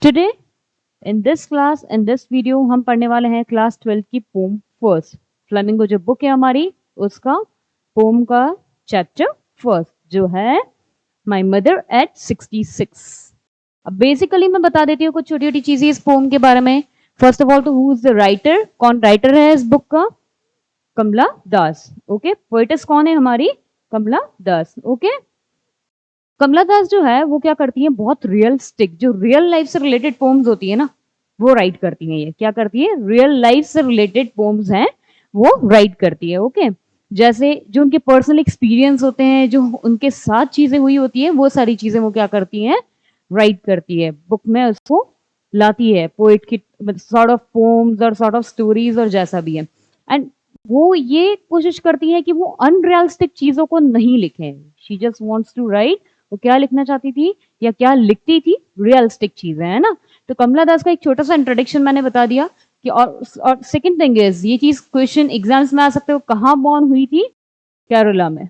Today in this class in this video हम पढ़ने वाले हैं क्लास 12 की पोम फर्स्ट। फ्लेमिंगो जो बुक है हमारी उसका पोम का चैप्टर फर्स्ट जो है माई मदर एट 66। अब बेसिकली मैं बता देती हूँ कुछ छोटी छोटी चीजें इस पोम के बारे में। फर्स्ट ऑफ ऑल तो हु इज द राइटर, कौन राइटर है इस बुक का? कमला दास। ओके, पोएटिस कौन है हमारी? कमला दास। ओके, कमला दास जो है वो क्या करती है, बहुत रियलिस्टिक जो रियल लाइफ से रिलेटेड पोम्स होती है ना वो राइट करती है। ये क्या करती है? रियल लाइफ से रिलेटेड पोम्स हैं वो राइट करती है। ओके, जैसे जो उनके पर्सनल एक्सपीरियंस होते हैं, जो उनके साथ चीजें हुई होती है, वो सारी चीजें वो क्या करती हैं? राइट करती है, बुक में उसको लाती है। पोएट की सॉर्ट ऑफ पोम्स और सॉर्ट ऑफ स्टोरीज और जैसा भी है। एंड वो ये कोशिश करती है कि वो अनरियलिस्टिक चीजों को नहीं लिखे। She just wants to write, वो क्या लिखना चाहती थी या क्या लिखती थी? रियलिस्टिक चीजें, है ना। तो कमला दास का एक छोटा सा इंट्रोडक्शन मैंने बता दिया कि और सेकंड थिंग इज, ये चीज क्वेश्चन एग्जाम्स में आ सकते हो, कहाँ बॉर्न हुई थी? केरला में।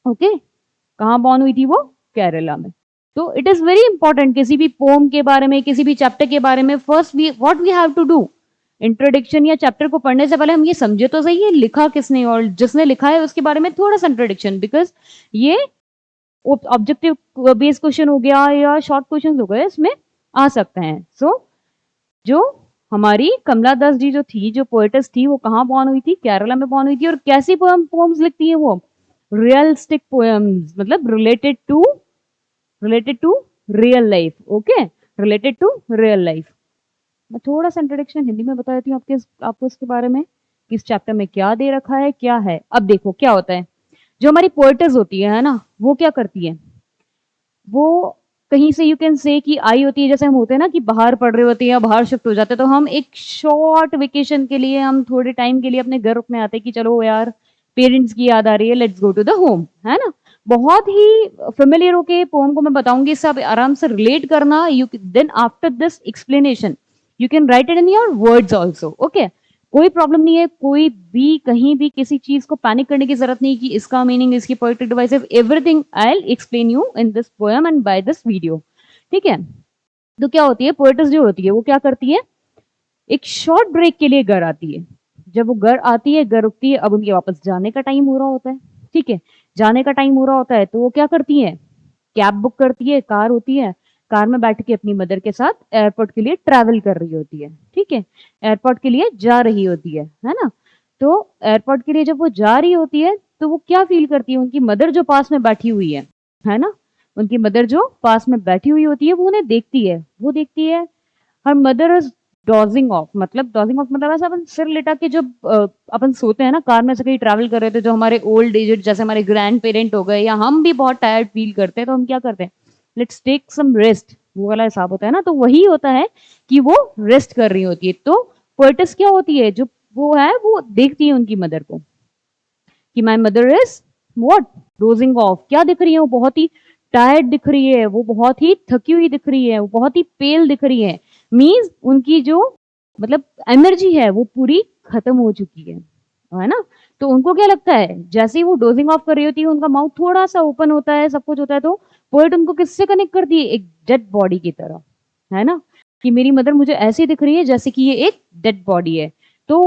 ओके, कहाँ बॉर्न हुई थी वो? केरला में। तो इट इज वेरी इंपॉर्टेंट किसी भी पोम के बारे में, किसी भी चैप्टर के बारे में, first we what we have to do, introduction या चैप्टर को पढ़ने से पहले हम ये समझे तो सही है लिखा किसने और जिसने लिखा है उसके बारे में थोड़ा सा इंट्रोडक्शन, बिकॉज ये ऑब्जेक्टिव बेस्ड क्वेश्चन हो गया या शॉर्ट क्वेश्चन हो गए, इसमें आ सकते हैं। सो जो हमारी कमला दास जी जो थी, जो पोएटिस थी, वो कहाँ बॉर्न हुई थी? केरला में बॉर्न हुई थी। और कैसी पोएम्स लिखती है वो? रियलिस्टिक पोएम्स, मतलब related to real life. Okay, related to real life. मैं थोड़ा सा इंट्रोडक्शन हिंदी में बता देती हूँ आपको इसके बारे में, किस चैप्टर में क्या दे रखा है, क्या है। अब देखो क्या होता है, जो हमारी पोएटिस होती है ना, वो क्या करती है, वो कहीं से यू कैन से कि आई होती है, जैसे हम होते हैं ना कि बाहर पढ़ रहे होते हैं या बाहर शिफ्ट हो जाते हैं, तो हम एक शॉर्ट वेकेशन के लिए, हम थोड़े टाइम के लिए अपने घर रुकने आते हैं कि चलो यार पेरेंट्स की याद आ रही है, let's go to the home, है ना। बहुत ही फेमिलियर होके पोम को मैं बताऊंगी, इससे आप आराम से रिलेट करना। You then after this explanation you can write it in your words also. Okay, कोई प्रॉब्लम नहीं है, कोई भी कहीं भी किसी चीज को पैनिक करने की जरूरत नहीं कि इसका मीनिंग, इसकी poetic device, everything I will explain you in this poem and by this video. ठीक है, तो क्या होती है, पोएटिस जो होती है वो क्या करती है, एक शॉर्ट ब्रेक के लिए घर आती है। जब वो घर आती है, घर रुकती है, अब उनके वापस जाने का टाइम हो रहा होता है। ठीक है, जाने का टाइम हो रहा होता है तो वो क्या करती है, कैब बुक करती है, कार होती है, कार में बैठ के अपनी मदर के साथ एयरपोर्ट के लिए ट्रैवल कर रही होती है। ठीक है, एयरपोर्ट के लिए जा रही होती है ना। तो एयरपोर्ट के लिए जब वो जा रही होती है तो वो क्या फील करती है, उनकी मदर जो पास में बैठी हुई है ना, उनकी मदर जो पास में बैठी हुई होती है वो उन्हें देखती है, वो देखती है हर मदर इज डॉजिंग ऑफ, मतलब डॉजिंग ऑफ मतलब ऐसा अपन सिर लेटा के जब अपन सोते हैं ना, कार में से कहीं ट्रैवल कर रहे थे, जो हमारे ओल्ड एजेड जैसे हमारे ग्रैंड पेरेंट हो गए या हम भी बहुत टायर्ड फील करते हैं, तो हम क्या करते हैं, लेट्स टेक सम रेस्ट, वो वाला हिसाब होता है ना। तो वही होता है कि वो रेस्ट कर रही होती है। तो पोएटिस क्या होती है, जो वो है वो देखती है उनकी मदर को कि my mother is what, dosing of. क्या दिख रही है वो? बहुत ही टायर्ड दिख रही है, वो बहुत ही थकी हुई दिख रही है, वो बहुत ही पेल दिख रही है। मीन्स उनकी जो मतलब एनर्जी है वो पूरी खत्म हो चुकी है ना। तो उनको क्या लगता है, जैसे ही वो डोजिंग ऑफ कर रही होती है, उनका माउथ थोड़ा सा ओपन होता है, सब कुछ होता है, तो पोएट उनको किससे कनेक्ट करती है? एक डेड बॉडी की तरह, है ना, कि मेरी मदर मुझे ऐसी दिख रही है जैसे कि ये एक डेड बॉडी है। तो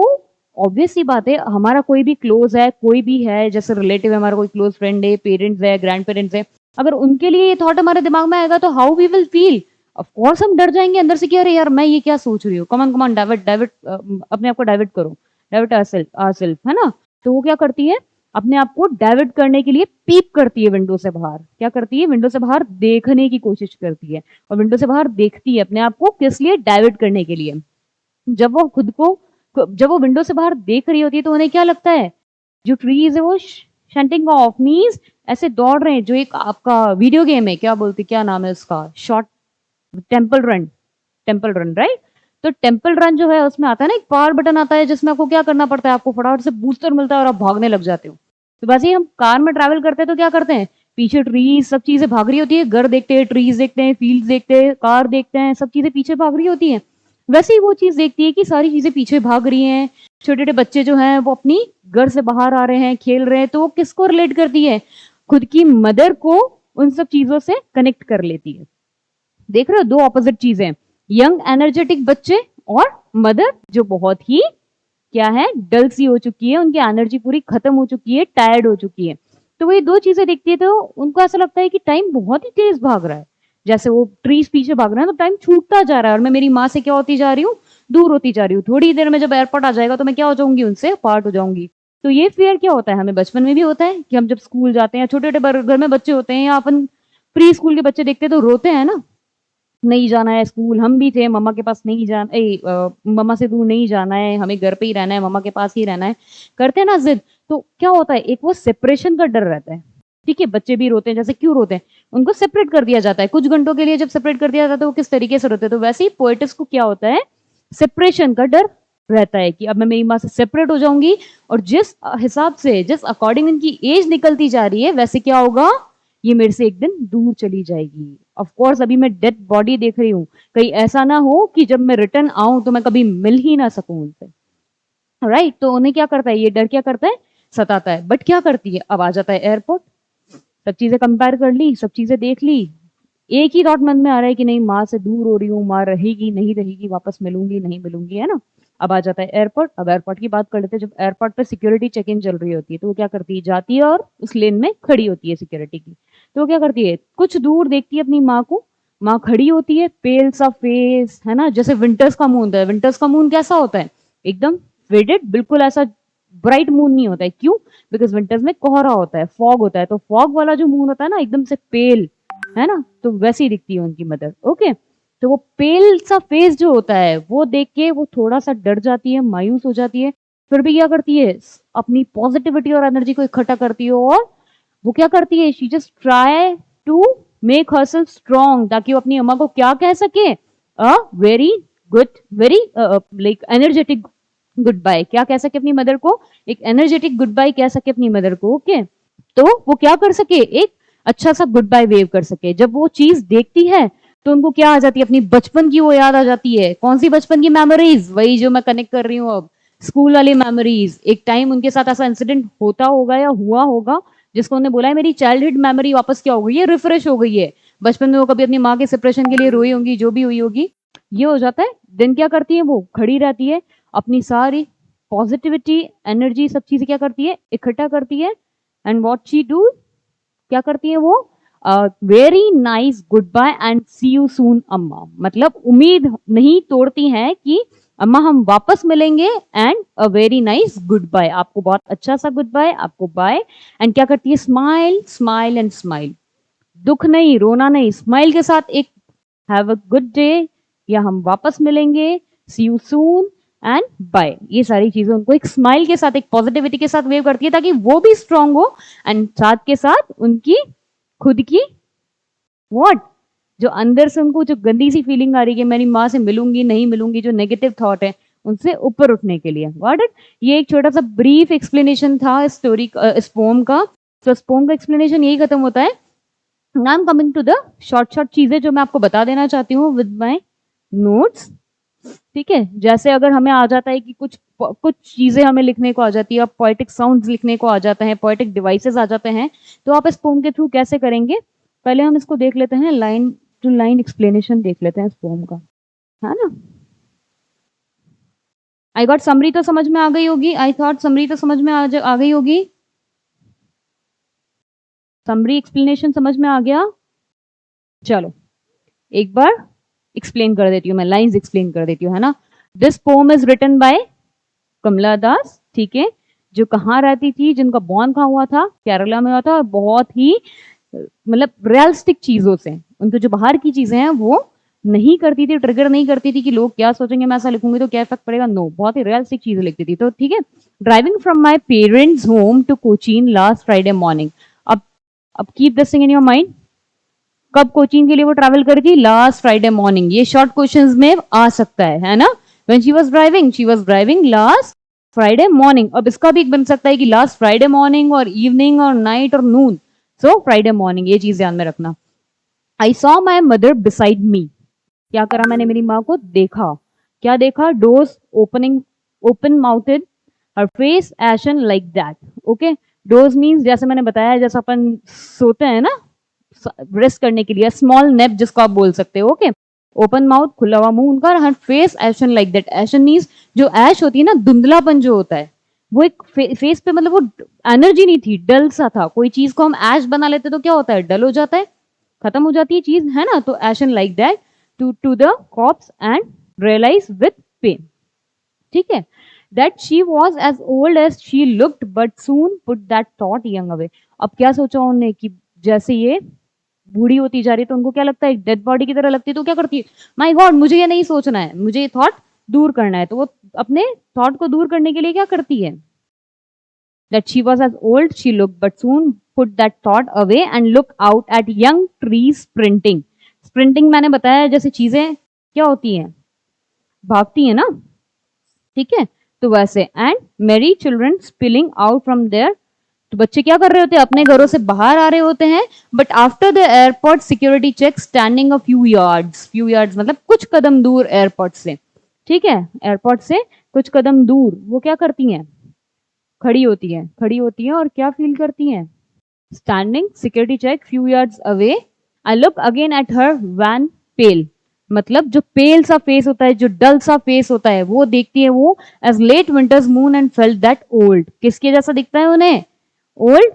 ऑब्वियस सी बात है, हमारा कोई भी क्लोज है, कोई भी है, जैसे रिलेटिव है, हमारा कोई क्लोज फ्रेंड है, पेरेंट्स है, ग्रैंड पेरेंट्स है, अगर उनके लिए ये थॉट हमारे दिमाग में आएगा तो how we will feel? Of course हम डर जाएंगे अंदर से कि अरे यार मैं ये क्या सोच रही हूँ, कमान डाइवर्ट अपने आप को डाइवर्ट करो, डाइवर्ट आवरसेल्फ, है ना। तो वो क्या करती है, अपने आप को डाइवर्ट करने के लिए पीप करती है विंडो से बाहर। क्या करती है? विंडो से बाहर देखने की कोशिश करती है, और विंडो से बाहर देखती है अपने आप को किस लिए? डाइवर्ट करने के लिए। जब वो विंडो से बाहर देख रही होती है तो उन्हें क्या लगता है, जो ट्रीज है वो शंटिंग ऑफ, मीन्स ऐसे दौड़ रहे हैं, जो एक आपका वीडियो गेम है, क्या बोलते, क्या नाम है उसका, शॉर्ट टेम्पल रन राइट। तो टेम्पल रन जो है उसमें आता है ना एक पावर बटन आता है, जिसमें आपको क्या करना पड़ता है, आपको फटाफट से बूस्टर मिलता है और आप भागने लग जाते हो। तो वैसे ही हम कार में ट्रैवल करते हैं तो क्या करते हैं, पीछे ट्रीज सब चीजें भाग रही होती है, घर देखते हैं, ट्रीज देखते हैं, फील्ड देखते हैं, कार देखते हैं, सब चीजें पीछे भाग रही होती है। वैसे ही वो चीज देखती है कि सारी चीजें पीछे भाग रही हैं, छोटे छोटे बच्चे जो हैं वो अपनी घर से बाहर आ रहे हैं, खेल रहे हैं, तो वो किसको रिलेट करती है, खुद की मदर को उन सब चीजों से कनेक्ट कर लेती है। देख रहे हो, दो ऑपोजिट चीजें, यंग एनर्जेटिक बच्चे और मदर जो बहुत ही क्या है, डल सी हो चुकी है, उनकी एनर्जी पूरी खत्म हो चुकी है, टायर्ड हो चुकी है। तो वो ये दो चीजें देखती है तो उनको ऐसा लगता है कि टाइम बहुत ही तेज भाग रहा है, जैसे वो ट्रीज पीछे भाग रहे हैं तो टाइम छूटता जा रहा है, और मैं मेरी माँ से क्या होती जा रही हूँ, दूर होती जा रही हूँ। थोड़ी देर में जब एयरपोर्ट आ जाएगा तो मैं क्या हो जाऊंगी, उनसे पार्ट हो जाऊंगी। तो ये फियर क्या होता है, हमें बचपन में भी होता है कि हम जब स्कूल जाते हैं, छोटे छोटे घर में बच्चे होते हैं या अपन प्री स्कूल के बच्चे देखते हैं तो रोते हैं ना, नहीं जाना है स्कूल, हम भी थे, मम्मा के पास नहीं जाना, मम्मा से दूर नहीं जाना है, हमें घर पे ही रहना है, मम्मा के पास ही रहना है, करते हैं ना जिद। तो क्या होता है, एक वो सेपरेशन का डर रहता है। ठीक है, बच्चे भी रोते हैं, जैसे क्यों रोते हैं, उनको सेपरेट कर दिया जाता है कुछ घंटों के लिए, जब सेपरेट कर दिया जाता है तो वो किस तरीके से रोते हैं। तो वैसे ही पोएटिस को क्या होता है, सेपरेशन का डर रहता है कि अब मैं मेरी माँ से सेपरेट हो जाऊंगी, और जिस हिसाब से, जिस अकॉर्डिंग इनकी एज निकलती जा रही है, वैसे क्या होगा, ये मेरे से एक दिन दूर चली जाएगी। ऑफ कोर्स अभी मैं डेड बॉडी देख रही हूँ, कहीं ऐसा ना हो कि जब मैं रिटर्न आऊं तो मैं कभी मिल ही ना सकूं उनसे, राइट। तो उन्हें क्या करता है, ये डर क्या करता है, सताता है। बट क्या करती है, अब आ जाता है एयरपोर्ट, सब चीजें कंपेयर कर ली, सब चीजें देख ली, एक ही थॉट मन में आ रहा है कि नहीं, माँ से दूर हो रही हूँ, माँ रहेगी नहीं रहेगी, वापस मिलूंगी नहीं मिलूंगी, है ना। अब आ जाता है एयरपोर्ट। अब एयरपोर्ट की बात कर लेते हैं। जब एयरपोर्ट पे सिक्योरिटी चेक इन चल रही होती है तो वो क्या करती है, जाती है और उस लेन में खड़ी होती है सिक्योरिटी की। तो वो क्या करती है, कुछ दूर देखती है अपनी माँ को, माँ खड़ी होती है, पेल सा फेस, है ना, जैसे विंटर्स का मून होता है। विंटर्स का मून कैसा होता है, एकदम फेडेड, बिल्कुल ऐसा ब्राइट मून नहीं होता है। क्यों, बिकॉज विंटर्स में कोहरा होता है, फॉग होता है। तो फॉग वाला जो मून होता है ना, एकदम से पेल, है ना, तो वैसी दिखती है उनकी मदर। ओके, तो वो पेल सा फेस जो होता है वो देख के वो थोड़ा सा डर जाती है, मायूस हो जाती है। फिर भी क्या करती है, अपनी पॉजिटिविटी और एनर्जी को इकट्ठा करती है, और वो क्या करती है, she just try to make herself strong, ताकि वो अपनी अम्मा को क्या कह सके, a very good, very like energetic goodbye, क्या कह सके अपनी मदर को, एक एनर्जेटिक गुड बाय कह सके अपनी मदर को। ओके, तो वो क्या कर सके, एक अच्छा सा गुड बाय वेव कर सके। जब वो चीज देखती है तो उनको क्या आ जाती है, अपनी बचपन की वो याद आ जाती है। कौन सी बचपन की मेमोरीज, वही जो मैं कनेक्ट कर रही हूँ अब, स्कूल वाली मेमोरीज। एक टाइम उनके साथ ऐसा इंसिडेंट होता होगा या हुआ होगा जिसको उन्हें बोला है मेरी चाइल्डहुड मेमोरी वापस क्या हो गई है, रिफ्रेश हो गई है। बचपन में वो कभी अपनी माँ के सेपरेशन के लिए रोई होंगी, जो भी हुई होगी, ये हो जाता है। दिन क्या करती है, वो खड़ी रहती है, अपनी सारी पॉजिटिविटी, एनर्जी, सब चीजें क्या करती है, इकट्ठा करती है। एंड व्हाट शी डू, क्या करती है वो, very nice goodbye and see you soon Amma, मतलब उम्मीद नहीं तोड़ती हैं कि अम्मा हम वापस मिलेंगे, and a very nice goodbye, आपको बहुत अच्छा सा गुड बाय, आपको बाय। एंड क्या करती है, स्माइल स्माइल एंड स्माइल, दुख नहीं, रोना नहीं, स्माइल के साथ एक हैव अ गुड डे, या हम वापस मिलेंगे, सी यू सून एंड बाय, ये सारी चीजें उनको एक स्माइल के साथ, एक पॉजिटिविटी के साथ वेव करती है, ताकि वो भी स्ट्रांग हो, एंड साथ के साथ उनकी खुद की व्हाट, जो अंदर से उनको जो गंदी सी फीलिंग आ रही है कि मेरी माँ से मिलूंगी नहीं मिलूंगी, जो नेगेटिव थॉट है, उनसे ऊपर उठने के लिए। Got it. ये एक छोटा सा ब्रीफ एक्सप्लेनेशन था इस स्टोरी, इस पोम का। तो इस पोम का एक्सप्लेनेशन यही खत्म होता है। Now I am coming to the short short चीजें जो मैं आपको बता देना चाहती हूँ विद माय नोट्स। ठीक है, जैसे अगर हमें आ जाता है कि कुछ कुछ चीजें हमें लिखने को आ जाती है, पोएटिक साउंड्स लिखने को आ जाते हैं, पोएटिक डिवाइसेस आ जाते हैं, तो आप इस पोम के थ्रू कैसे करेंगे। पहले हम इसको देख लेते हैं, लाइन टू लाइन एक्सप्लेनेशन देख लेते हैं इस पोम का, है ना। आई गॉट समरी तो समझ में आ गई होगी, आई थॉट समरी तो समझ में आ गई होगी, समरी एक्सप्लेनेशन समझ में आ गया। चलो एक बार एक्सप्लेन कर देती हूँ, मैं लाइंस एक्सप्लेन कर देती हूँ, है ना। This poem is written by Kamala Das, ठीक है, जो कहाँ रहती थी, जिनका बॉर्न कहाँ हुआ था, केरला में हुआ था, और बहुत ही मतलब रियलिस्टिक चीजों से, उनको जो बाहर की चीजें हैं वो नहीं करती थी, ट्रिगर नहीं करती थी कि लोग क्या सोचेंगे मैं ऐसा लिखूंगी तो क्या इफेक्ट पड़ेगा, नो, बहुत ही रियलिस्टिक चीजें लिखती थी। तो ठीक है, driving from my parents home to Cochin last Friday morning. अब keep this thing in your mind, कब कोचीन के लिए वो ट्रैवल करी थी, लास्ट फ्राइडे मॉर्निंग। ये शॉर्ट क्वेश्चंस में आ सकता है ना। When she was driving last Friday morning. अब इसका भी एक बन सकता है कि लास्ट फ्राइडे मॉर्निंग और इवनिंग और नाइट और नून, सो फ्राइडे मॉर्निंग, ये चीज ध्यान में रखना। I saw my mother beside me, क्या करा मैंने, मेरी माँ को देखा, क्या देखा, doors opening, open mouthed, her face ashen like that. Okay, doors means जैसे मैंने बताया, जैसे अपन सोते हैं ना रेस्ट करने के लिए, स्मॉल नेप जिसको आप बोल सकते हो। ओके, ओपन माउथ, खुला हुआ मुंह उनका, her face ashen like that. Ashen means जो ऐश होती है ना, धुंधलापन जो होता है, वो एक फेस पे, मतलब वो एनर्जी नहीं थी, डल सा था। कोई चीज को हम ऐश बना लेते तो क्या होता है, डल हो जाता है, खत्म हो जाती है चीज, है ना। तो ashen like that to the corpse and realise with pain, ठीक है। That she was as old as she looked but soon put that thought young away. अब क्या सोचा उन्होंने कि जैसे ये बूढ़ी होती जा रही है तो उनको क्या लगता है, डेड बॉडी की तरह लगती है, तो क्या करती है, माय गॉड मुझे ये नहीं सोचना है, मुझे ये थॉट दूर करना है। तो वो अपने थॉट को दूर करने के लिए क्या करती है, that she was as old she looked but soon put that thought away and looked out at young trees sprinting। sprinting मैंने बताया जैसे चीजें क्या होती हैं, भागती है ना, ठीक है। तो वैसे and merry children spilling out from there, तो बच्चे क्या कर रहे होते हैं, अपने घरों से बाहर आ रहे होते हैं। But after the airport security check standing a few yards मतलब कुछ कदम दूर एयरपोर्ट से, ठीक है, एयरपोर्ट से कुछ कदम दूर वो क्या करती हैं, खड़ी होती है और क्या फील करती हैं, standing security check few yards away. I look again at her wan pale, मतलब जो पेल सा फेस होता है, जो डल सा फेस होता है, वो देखती है वो as late winter's moon and felt that old, किसके जैसा दिखता है उन्हें, ओल्ड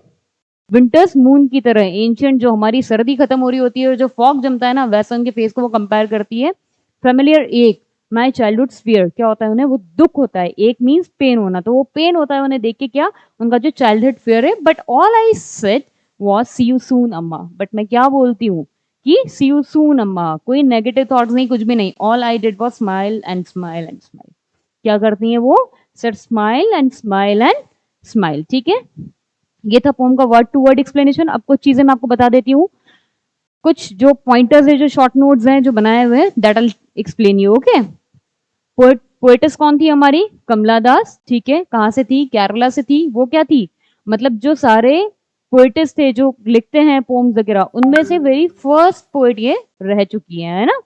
विंटर्स मून की तरह। एंशियंट जो हमारी सर्दी खत्म हो रही होती है और जो फॉग जमता है ना, वैसा उनके फेस को वो कंपेयर करती है। फेमिलियर एक माई चाइल्डहुड स्फीयर, क्या होता है उन्हें, वो दुख होता है, एक मीन्स पेन होना, तो वो पेन होता है उन्हें देख के, क्या उनका जो चाइल्डहुड फियर है। But all I said was see you soon Amma, but मैं क्या बोलती हूँ कि सी यू सून अम्मा, कोई नेगेटिव थॉट्स नहीं, कुछ भी नहीं। All I did was smile and smile and smile, क्या करती है वो, sir smile and smile and smile, ठीक है। ये था पोम का वर्ड टू वर्ड एक्सप्लेनेशन। अब कुछ चीजें मैं आपको बता देती हूँ, कुछ जो पॉइंटर्स है, जो शॉर्ट नोट्स हैं जो बनाए हुए हैं, that will explain you, okay. Poets कौन थी हमारी, कमला दास, ठीक है, कहाँ से थी, केरला से थी। वो क्या थी, मतलब जो सारे पोएटिस थे जो लिखते हैं पोम्स वगैरह, उनमें से वेरी फर्स्ट पोएट ये रह चुकी है ना।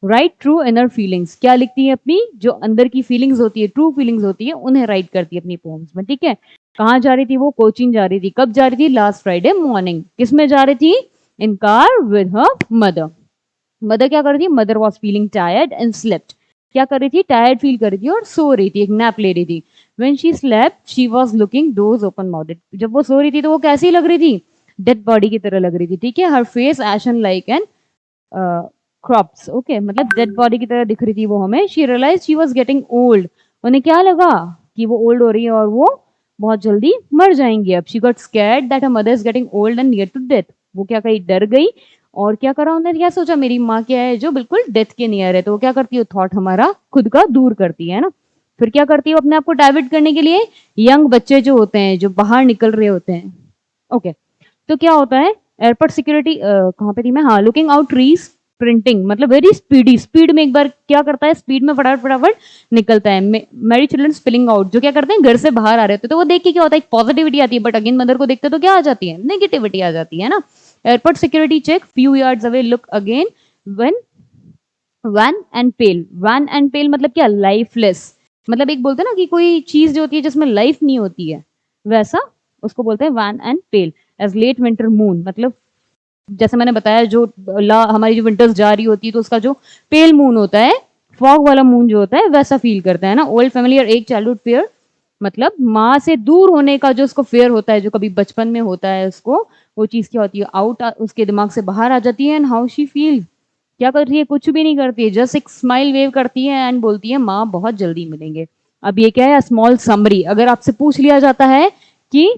राइट ट्रू इनर फीलिंग्स, क्या लिखती है, अपनी जो अंदर की फीलिंग्स होती है, ट्रू फीलिंग्स होती है, उन्हें राइट करती है अपनी पोम्स में, ठीक है। कहाँ जा रही थी वो, कोचीन जा रही थी। कब जा रही थी, लास्ट फ्राइडे मॉर्निंग। किस में जा रही थी, इन car with her mother. Mother क्या कर रही थी, mother was feeling tired and slept, क्या कर रही थी, टायर्ड फील कर रही थी और सो रही थी, एक नैप ले रही थी। When she slept she was looking dose open mouthed, जब वो सो रही थी तो वो कैसी लग रही थी, डेड बॉडी की तरह लग रही थी, ठीक है। Her face ashen like an corpse, okay, मतलब डेड बॉडी की तरह दिख रही थी वो हमें। She realise she was getting old, उन्हें क्या लगा कि वो ओल्ड हो रही है और वो बहुत जल्दी मर जाएंगी अब। She got scared that her mother is getting old and near to death, वो क्या कही, डर गई। और क्या करा उन्होंने, क्या सोचा, मेरी माँ क्या है जो बिल्कुल डेथ के नियर है, तो वो क्या करती है, थॉट हमारा खुद का दूर करती है ना। फिर क्या करती है, अपने आप को डाइवर्ट करने के लिए यंग बच्चे जो होते हैं, जो बाहर निकल रहे होते हैं, ओके। तो क्या होता है, एयरपोर्ट सिक्योरिटी कहाँ पे थी मैं, हाँ, लुकिंग आउट ट्रीज प्रिंटिंग, मतलब वेरी स्पीडी, स्पीड में एक बार क्या करता है, स्पीड में फटाफट फटाफट निकलता है। मेरी चिल्ड्रन स्पिलिंग आउट, जो क्या करते हैं, घर से बाहर आ रहे होते, तो वो देख के क्या होता है, एक पॉजिटिविटी आती है। बट अगेन मदर को देखते तो क्या आ जाती है, नेगेटिविटी आ जाती है ना। Airport security check few yards away, look again when wan and pale. Wan and pale मतलब क्या, लाइफलेस, मतलब एक बोलते हैं ना कि कोई चीज जो होती है जिसमें लाइफ नहीं होती है, वैसा उसको बोलते हैं wan and pale. As late winter moon, मतलब जैसे मैंने बताया, जो हमारी जो विंटर्स जा रही होती है तो उसका जो पेल मून होता है, फॉग वाला मून जो होता है, वैसा फील करता है ना। ओल्ड फैमिली और एक चाइल्डहुड फेयर, मतलब माँ से दूर होने का जो उसको फेयर होता है, जो कभी बचपन में होता है उसको, वो चीज क्या होती है, आउट, उसके दिमाग से बाहर आ जाती है। एंड हाउ शी फील, क्या कर रही है, कुछ भी नहीं करती है, जस्ट एक स्माइल वेव करती है एंड बोलती है माँ बहुत जल्दी मिलेंगे। अब ये क्या है, स्मॉल समरी। अगर आपसे पूछ लिया जाता है कि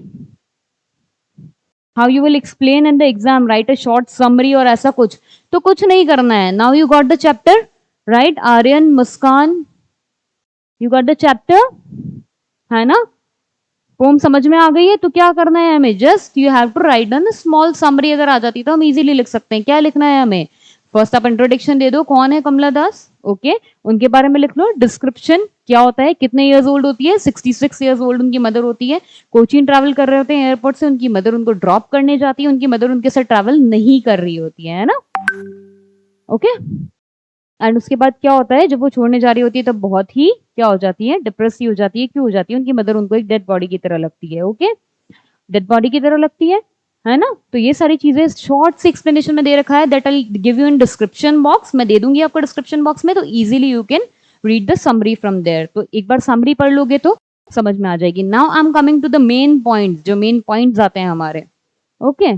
how you will explain in the exam, write a short summary और ऐसा कुछ, तो कुछ नहीं करना है। Now you got the chapter, right, Aryan, Muskan, you got the chapter, है ना, पोम समझ में आ गई है। तो क्या करना है हमें, just you have to write down small summary. अगर आ जाती तो हम इजीली लिख सकते हैं। क्या लिखना है हमें, फर्स्ट आप इंट्रोडक्शन दे दो, कौन है कमला दास, ओके, उनके बारे में लिख लो। डिस्क्रिप्शन क्या होता है, कितने इयर्स ओल्ड होती है, 66 इयर्स ओल्ड उनकी मदर होती है। कोचीन ट्रैवल कर रहे होते हैं एयरपोर्ट से, उनकी मदर उनको ड्रॉप करने जाती है, उनकी मदर उनके साथ ट्रैवल नहीं कर रही होती है ना, ओके। एंड उसके बाद क्या होता है, जब वो छोड़ने जा रही होती है तब बहुत ही क्या हो जाती है, डिप्रेस हो जाती है। क्यों हो जाती है, उनकी मदर उनको एक डेड बॉडी की तरह लगती है, ओके, डेड बॉडी की तरह लगती है। है ना। तो ये सारी चीजें शॉर्ट सी एक्सप्लेनेशन में दे रखा है, that I give you in description box, मैं दे दूंगी आपको डिस्क्रिप्शन बॉक्स में, तो easily you can read the summary from there. तो एक बार समरी पढ़ लोगे तो समझ में आ जाएगी। Now I am coming to the main point, जो मेन पॉइंट्स आते हैं हमारे। ओके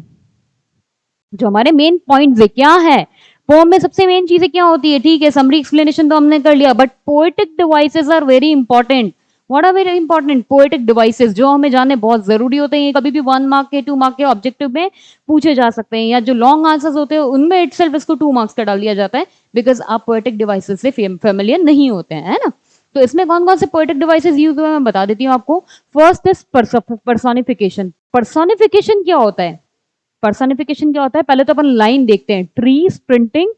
जो हमारे मेन पॉइंट्स है क्या है पोम में, सबसे मेन चीजें क्या होती है, ठीक है समरी एक्सप्लेनेशन तो हमने कर लिया, but poetic devices are very important. What are very important poetic devices, जो हमें जाने बहुत जरूरी होते हैं, कभी भी 1 मार्क के 2 मार्क के ऑब्जेक्टिव में पूछे जा सकते हैं, या जो लॉन्ग आंसर्स होते हैं उनमें इटसेल्फ इसको 2 मार्क्स का डाल दिया जाता है, बिकॉज आप पोएटिक डिवाइसेस से फेमिलियर नहीं होते हैं, है ना। तो इसमें कौन कौन से पोएटिक डिवाइसेस यूज हुए मैं बता देती हूँ आपको। First is personification. पर्सोनिफिकेशन क्या होता है, पर्सोनिफिकेशन क्या होता है, पहले तो अपन लाइन देखते हैं, trees printing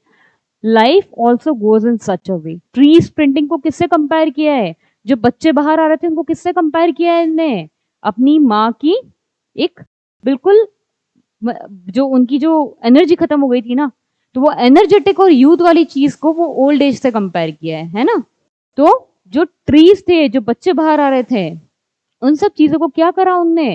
life also goes in such a way. Trees printing को किससे कंपेयर किया है, जो बच्चे बाहर आ रहे थे उनको किससे कंपेयर किया है इनने, अपनी माँ की एक बिल्कुल जो उनकी जो एनर्जी खत्म हो गई थी ना, तो वो एनर्जेटिक और यूथ वाली चीज को वो ओल्ड एज से कंपेयर किया है ना। तो जो ट्रीज थे, जो बच्चे बाहर आ रहे थे, उन सब चीजों को क्या करा उनने,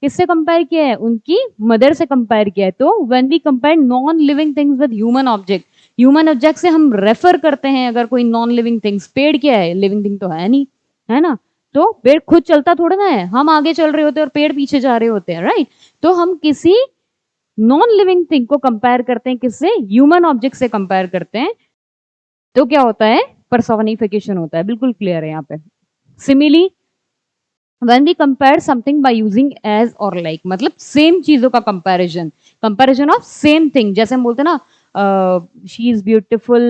किससे कंपेयर किया है, उनकी मदर से कंपेयर किया है। तो when we compare non living things with human object, human object से हम रेफर करते हैं अगर कोई नॉन लिविंग थिंग्स, पेड़ क्या है, लिविंग थिंग तो है नहीं, है ना। तो पेड़ खुद चलता थोड़ा ना है, हम आगे चल रहे होते हैं और पेड़ पीछे जा रहे होते हैं, राइट। तो हम किसी नॉन लिविंग थिंग को कंपेयर करते हैं किससे, ह्यूमन ऑब्जेक्ट से कंपेयर करते हैं, तो क्या होता है, पर्सोनिफिकेशन होता है। बिल्कुल क्लियर है यहाँ पे। Simile when we compare something by using as or like, मतलब सेम चीजों का comparison, comparison of same thing, जैसे हम बोलते हैं ना she is beautiful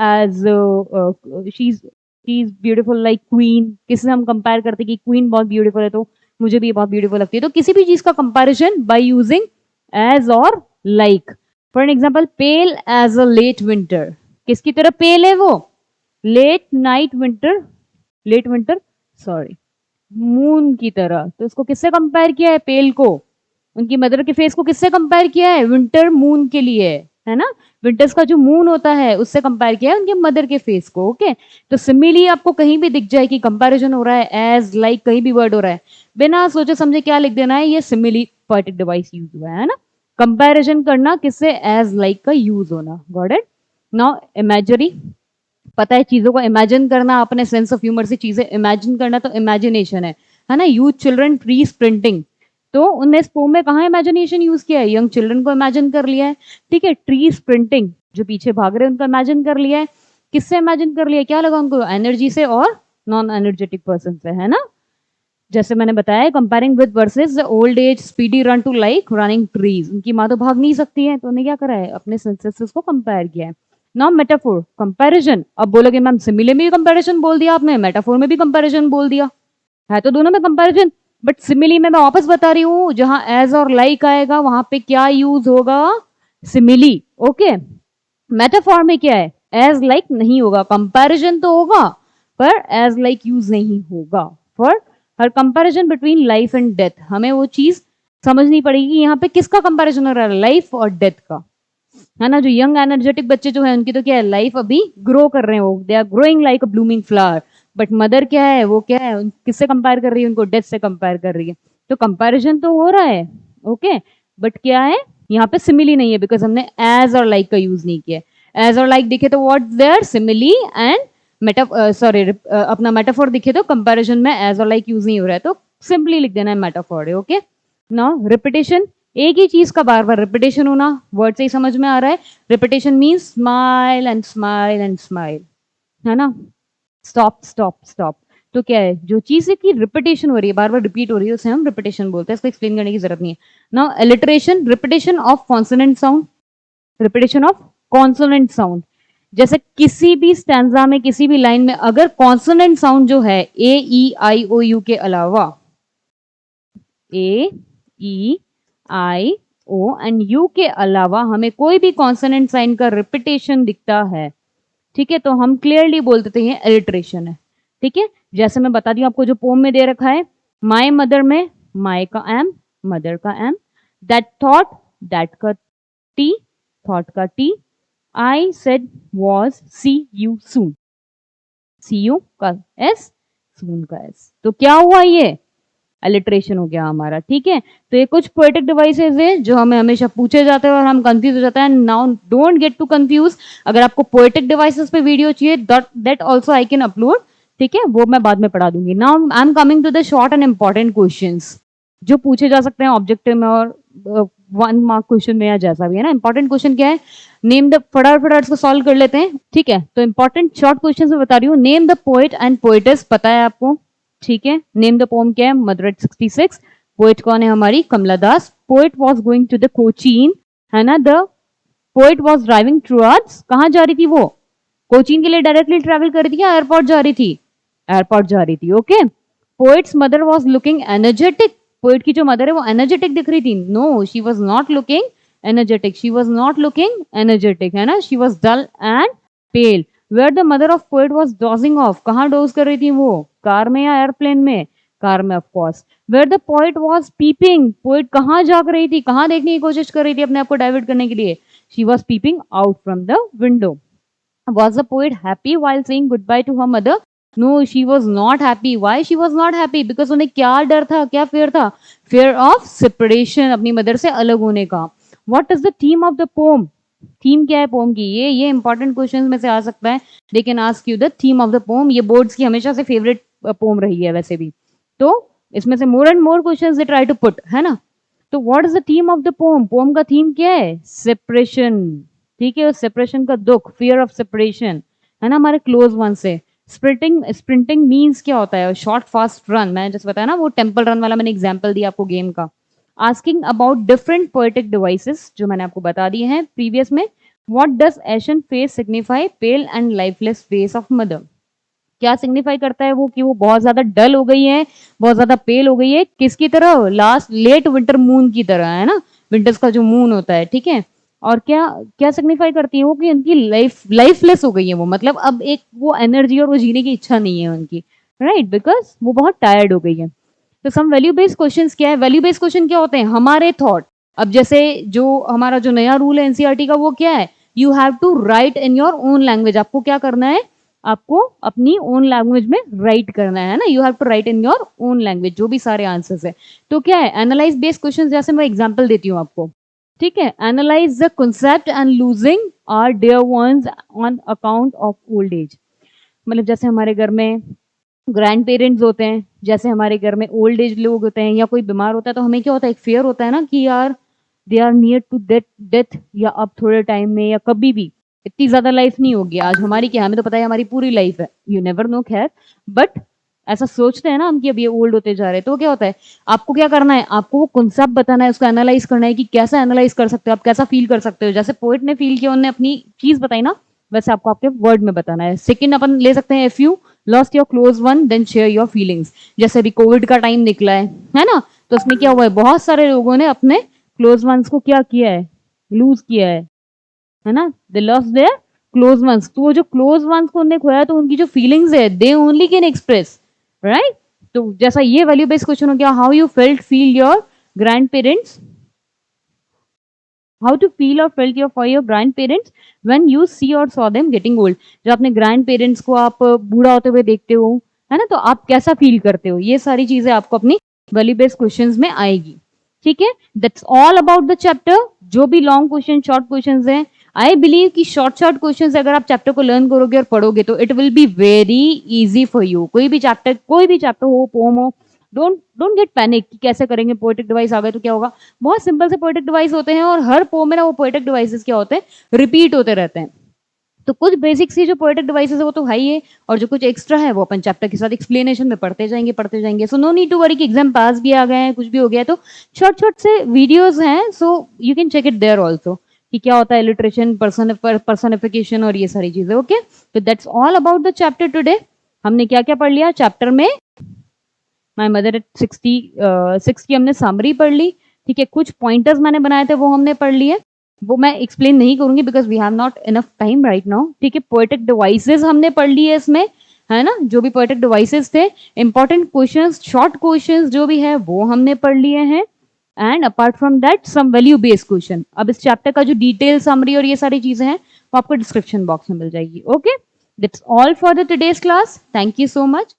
as she is beautiful like queen, किसी से हम कंपेयर करते हैं कि क्वीन बहुत ब्यूटीफुल है तो मुझे भी बहुत ब्यूटीफुल लगती है। तो किसी भी चीज का कंपैरिजन बाय यूजिंग एज और like. For example pale as a late winter, किसकी तरह पेल है वो, late night winter, late winter sorry moon की तरह। तो इसको किससे कंपेयर किया है, पेल को, उनकी मदर के फेस को किससे कंपेयर किया है, विंटर मून के लिए, है ना। विंटर्स का जो मून होता है उससे कंपेयर किया है उनके मदर के फेस को। ओके तो सिमिली आपको कहीं भी दिख जाए कि कंपैरिजन हो रहा है, एज लाइक कहीं भी वर्ड हो रहा है, बिना सोचे समझे क्या लिख देना है, ये सिमिली पोएटिक डिवाइस यूज हुआ है ना। कंपैरिजन करना किससे, एज लाइक का यूज होना, गॉट इट। नाउ इमेजरी, पता है चीजों को इमेजिन करना, अपने सेंस ऑफ ह्यूमर से चीजें इमेजिन करना, तो इमेजिनेशन है ना। यूथ चिल्ड्रन ट्रीज प्रिंटिंग, तो उनने इस पोम में कहा इमेजिनेशन यूज किया है, यंग चिल्ड्रन को इमेजिन कर लिया है, ठीक है। ट्रीज प्रिंटिंग, जो पीछे भाग रहे हैं उनको इमेजिन कर लिया है, किससे इमेजिन कर लिया, क्या लगा उनको, एनर्जी से और नॉन एनर्जेटिक पर्सन से, है ना। जैसे मैंने बताया comparing with versus the old age speedy run to like running trees, उनकी माँ तो भाग नहीं सकती है, तो उन्हें क्या करा है, अपने सेंसेस को कंपेयर किया है। नाउ मेटाफोर, कंपैरिजन, अब बोलोगे मैम सिमिले में भी कंपैरिजन बोल दिया आपने, मेटाफोर में भी कंपैरिजन बोल दिया, है तो दोनों में कंपैरिजन, बट सिमिली में मैं वापस बता रही हूँ, जहां एज और लाइक आएगा वहां पे क्या यूज होगा, सिमिली। ओके मेटाफोर में क्या है, एज लाइक नहीं होगा, कंपैरिजन तो होगा पर एज लाइक यूज नहीं होगा। For her comparison between life and death, हमें वो चीज समझनी पड़ेगी यहाँ पे किसका कंपैरिजन हो रहा है, लाइफ और डेथ का, है ना। जो यंग एनर्जेटिक बच्चे जो है उनकी तो क्या है, लाइफ अभी ग्रो कर रहे हैं, वो they are growing like a blooming flower, but mother क्या है, वो क्या है, किससे कंपेयर कर रही है, उनको डेथ से कंपेयर कर रही है। तो कंपैरिजन तो हो रहा है, ओके बट क्या है, यहाँ पे सिमिली नहीं है, बिकॉज हमने एज और लाइक का यूज नहीं किया। एज और लाइक दिखे तो what there, simile and meta sorry अपना मेटाफोर दिखे तो कंपैरिजन में एज और लाइक यूज नहीं हो रहा है, तो सिंपली लिख देना है मेटाफोर है। ओके नाउ रिपीटेशन, एक ही चीज का बार बार रिपीटेशन होना, वर्ड से ही समझ में आ रहा है। Repetition means smile and smile and smile, है ना। स्टॉप स्टॉप स्टॉप, तो क्या है, जो चीज की रिपीटेशन हो रही है, बार बार रिपीट हो रही है, उसे हम रिपीटेशन बोलते हैं, इसको एक्सप्लेन करने की जरूरत नहीं है। Now alliteration, repetition of consonant sound, repetition of consonant sound, जैसे किसी भी स्टैंजा में, किसी भी लाइन में अगर कॉन्सोनेंट साउंड जो है ए ई आई ओ यू के अलावा, ए ई आई ओ एंड यू के अलावा हमें कोई भी कॉन्सोनेंट साइन का रिपीटेशन दिखता है, ठीक है, तो हम क्लियरली बोल देते हैं एलिट्रेशन है, ठीक है। जैसे मैं बता दी आपको जो पोम में दे रखा है, माई मदर में माई का एम, मदर का एम, दैट थॉट, दैट का टी, थॉट का T, I said was see you soon, see you का एस, सून का एस, तो क्या हुआ ये, अलिट्रेशन हो गया हमारा, ठीक है। तो ये कुछ पोएटिक डिवाइसेस है जो हमें हमेशा पूछे जाते हैं और हम कंफ्यूज हो जाते हैं। Now don't get to confuse, अगर आपको पोएटिक डिवाइसेस पे वीडियो चाहिए that also I can upload, ठीक है, वो मैं बाद में पढ़ा दूंगी। Now I am coming to the short and important questions जो पूछे जा सकते हैं ऑब्जेक्टिव में और 1 मार्क क्वेश्चन में या जैसा भी है ना। इंपॉर्टेंट क्वेश्चन क्या है, नेम द, फटाफट इसको सॉल्व कर लेते हैं, ठीक है। तो इंपॉर्टेंट शॉर्ट क्वेश्चन में बता रही हूँ। Name the poet and poetess, पता है आपको, ठीक है। नेम द पोम क्या है, मदर एट 66। पोएट कौन है हमारी, Kamala Das. Poet was going to the Cochin, है ना। The poet was driving towards, कहाँ जा रही थी वो, कोचीन के लिए डायरेक्टली ट्रेवल कर रही थी या एयरपोर्ट जा रही थी, एयरपोर्ट जा रही थी, okay. Poet's mother was looking energetic, poet की जो मदर है वो एनर्जेटिक दिख रही थी, no she was not looking energetic, she was not looking energetic, है ना, she was dull and pale. Where the mother of poet was dozing off, कहाँ डोज कर रही थी वो, कार में या एयरप्लेन में, कार में of course. Where the poet was peeping, poet कहाँ जाग रही थी, कहाँ देखने की कोशिश कर रही थी अपने आप को डाइवर्ट करने के लिए, she was peeping out from the window. Was the poet happy while saying goodbye to her mother? No, she was not happy. Why she was not happy? Because उन्हें क्या डर था, क्या fear था, fear of separation, अपनी mother से अलग होने का। What is the theme of the poem? Theme क्या है पोम की, ये इंपॉर्टेंट क्वेश्चंस में से आ सकता है। They can ask you the theme of the pome, ये बोर्ड्स की हमेशा से फेवरेट पोम रही है वैसे भी, तो इसमें से more and more questions they try to put, है ना। तो what is the theme of the poem, poem का थीम क्या है, सेपरेशन, ठीक है। सेपरेशन का दुख, फियर ऑफ सेपरेशन, है ना, हमारे क्लोज वन से। स्प्रिंटिंग, स्प्रिंटिंग मीन्स क्या होता है, शॉर्ट फास्ट रन, मैंने जैसे बताया ना वो टेम्पल रन वाला मैंने एग्जांपल दिया आपको गेम का। Asking about different poetic devices जो मैंने आपको बता दिए हैं प्रीवियस में। What does ashen face signify, pale and lifeless face of mother, क्या सिग्निफाई करता है वो कि वो बहुत ज्यादा डल हो गई है, बहुत ज्यादा पेल हो गई है, किसकी तरह, लास्ट लेट विंटर मून की तरह, है ना, विंटर्स का जो मून होता है, ठीक है। और क्या क्या सिग्निफाई करती है वो कि उनकी लाइफलेस हो गई है वो, मतलब अब एक वो एनर्जी और वो जीने की इच्छा नहीं है उनकी, राइट, बिकॉज वो बहुत टायर्ड हो गई है। तो सम वैल्यू बेस्ड क्वेश्चंस क्या है, वैल्यू बेस्ड क्वेश्चन क्या होते हैं, हमारे थॉट। अब जैसे जो हमारा जो नया रूल है एनसीईआरटी का वो क्या है, you have to write in your own language, आपको क्या करना है, आपको अपनी ओन लैंग्वेज में राइट करना है ना, you have to write in your own language जो भी सारे आंसर्स है। तो क्या है, एनालाइज बेस्ड क्वेश्चंस, जैसे मैं एग्जांपल देती हूँ आपको, ठीक है। Analyse the concept and losing our dear ones on account of old age, मतलब जैसे हमारे घर में ग्रैंड पेरेंट्स होते हैं, जैसे हमारे घर में ओल्ड एज लोग होते हैं या कोई बीमार होता है, तो हमें क्या होता है, एक फेयर होता है ना कि यार they are near to death, या अब थोड़े टाइम में या कभी भी, इतनी ज्यादा लाइफ नहीं होगी आज हमारी, क्या हमें तो पता है हमारी पूरी लाइफ है, यू नेवर नो, खैर बट ऐसा सोचते हैं ना हम कि अब ये ओल्ड होते जा रहे हैं। तो क्या होता है, आपको क्या करना है, आपको वो कॉन्सेप्ट बताना है, उसको एनालाइज करना है कि कैसा एनालाइज कर सकते हो आप, कैसा फील कर सकते हो, जैसे पोएट ने फील किया, उन्होंने अपनी चीज बताई ना, वैसे आपको आपके वर्ड में बताना है। सेकंड अपन ले सकते हैं, if you lost your close one then share your feelings, जैसे अभी कोविड का टाइम निकला है ना, तो उसमें क्या हुआ है, बहुत सारे लोगों ने अपने क्लोज वंस को क्या किया है, लूज किया है ना, they lost their close ones. तो वो जो क्लोज वंस को उन्होंने खोया, तो उनकी जो फीलिंग्स है they only can express, right. तो जैसा ये वैल्यू बेस्ड क्वेश्चन हो गया, how you felt feel your grand parents, how to feel और felt your for your grand parents when you see और सॉ देम गेटिंग ओल्ड, जब अपने grand parents को आप बूढ़ा होते हुए देखते हो, है ना, तो आप कैसा फील करते हो, ये सारी चीजें आपको अपनी वैल्यू बेस्ड क्वेश्चंस में आएगी, ठीक है। That's all about the chapter. जो भी लॉन्ग क्वेश्चन, शॉर्ट क्वेश्चंस हैं, आई बिलीव कि शॉर्ट क्वेश्चंस अगर आप चैप्टर को लर्न करोगे और पढ़ोगे तो it will be very easy for you. कोई भी चैप्टर हो, पोम हो, डोंट गेट पैनिक कि कैसे करेंगे, पोएटिक डिवाइस आ गए तो क्या होगा। बहुत सिंपल से पोएटिक डिवाइस होते हैं और हर पोम में ना वो पोएटिक डिवाइसेस क्या होते हैं, रिपीट होते रहते हैं। तो कुछ बेसिक सी जो पोएटिक डिवाइसेस है वो तो है ही है, और जो कुछ एक्स्ट्रा है वो अपन चैप्टर के साथ एक्सप्लेनेशन में पढ़ते जाएंगे। So no need to worry कि एग्जाम पास भी आ गए हैं, कुछ भी हो गया है, तो शॉर्ट से वीडियोस हैं, so you can check it there also कि क्या होता है इलिट्रेशन, पर्सनिफिकेशन और ये सारी चीजें, ओके। तो that's all about the chapter today. हमने क्या क्या पढ़ लिया चैप्टर में, माय मदर एट 66 की हमने समरी पढ़ ली, ठीक है। कुछ पॉइंटर्स मैंने बनाए थे वो हमने पढ़ लिए, वो मैं एक्सप्लेन नहीं करूंगी because we have not enough time right now, ठीक है। पोएटिक डिवाइसेस हमने पढ़ लिए इसमें, है ना, जो भी पोएटिक डिवाइसेस थे। इंपॉर्टेंट क्वेश्चंस, शॉर्ट क्वेश्चंस जो भी है वो हमने पढ़ लिए हैं, and apart from that some value based question. अब इस चैप्टर का जो डिटेल समरी और ये सारी चीजें हैं वो आपको डिस्क्रिप्शन बॉक्स में मिल जाएगी, okay. That's all for the today's class, thank you so much.